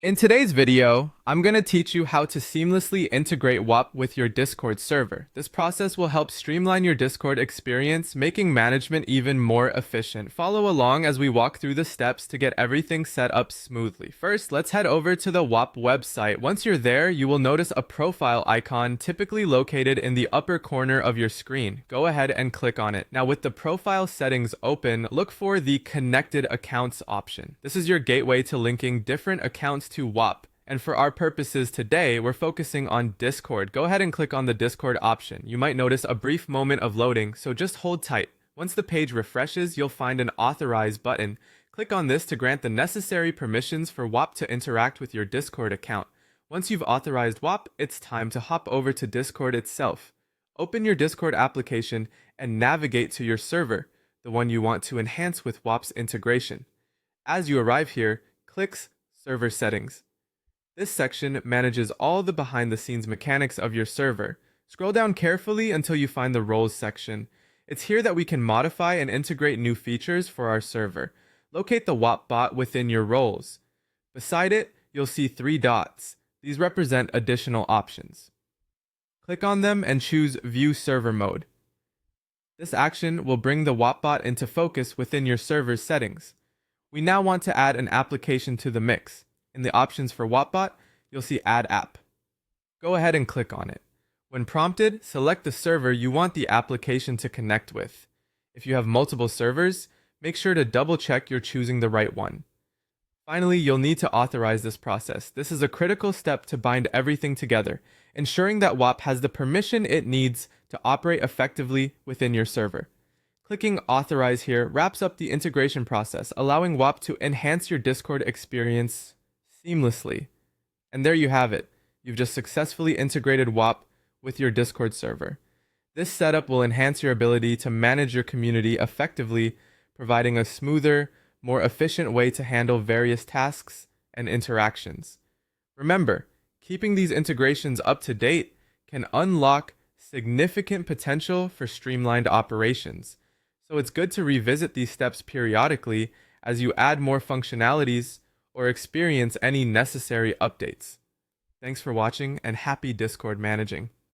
In today's video, I'm going to teach you how to seamlessly integrate Whop with your Discord server. This process will help streamline your Discord experience, making management even more efficient. Follow along as we walk through the steps to get everything set up smoothly. First, let's head over to the Whop website. Once you're there, you will notice a profile icon typically located in the upper corner of your screen. Go ahead and click on it. Now, with the profile settings open, look for the Connected Accounts option. This is your gateway to linking different accounts to Whop. And for our purposes today, we're focusing on Discord. Go ahead and click on the Discord option. You might notice a brief moment of loading, so just hold tight. Once the page refreshes, you'll find an Authorize button. Click on this to grant the necessary permissions for Whop to interact with your Discord account. Once you've authorized Whop, it's time to hop over to Discord itself. Open your Discord application and navigate to your server, the one you want to enhance with Whop's integration. As you arrive here, click Server Settings. This section manages all the behind-the-scenes mechanics of your server. Scroll down carefully until you find the Roles section. It's here that we can modify and integrate new features for our server. Locate the Whop bot within your roles. Beside it, you'll see 3 dots. These represent additional options. Click on them and choose View Server Mode. This action will bring the Whop bot into focus within your server's settings. We now want to add an application to the mix. In the options for WhopBot, you'll see Add App. Go ahead and click on it. When prompted, select the server you want the application to connect with. If you have multiple servers, make sure to double check you're choosing the right one. Finally, you'll need to authorize this process. This is a critical step to bind everything together, ensuring that Whop has the permission it needs to operate effectively within your server. Clicking Authorize here wraps up the integration process, allowing Whop to enhance your Discord experience seamlessly. And there you have it. You've just successfully integrated Whop with your Discord server. This setup will enhance your ability to manage your community effectively, providing a smoother, more efficient way to handle various tasks and interactions. Remember, keeping these integrations up to date can unlock significant potential for streamlined operations. So it's good to revisit these steps periodically as you add more functionalities or experience any necessary updates. Thanks for watching and happy Discord managing.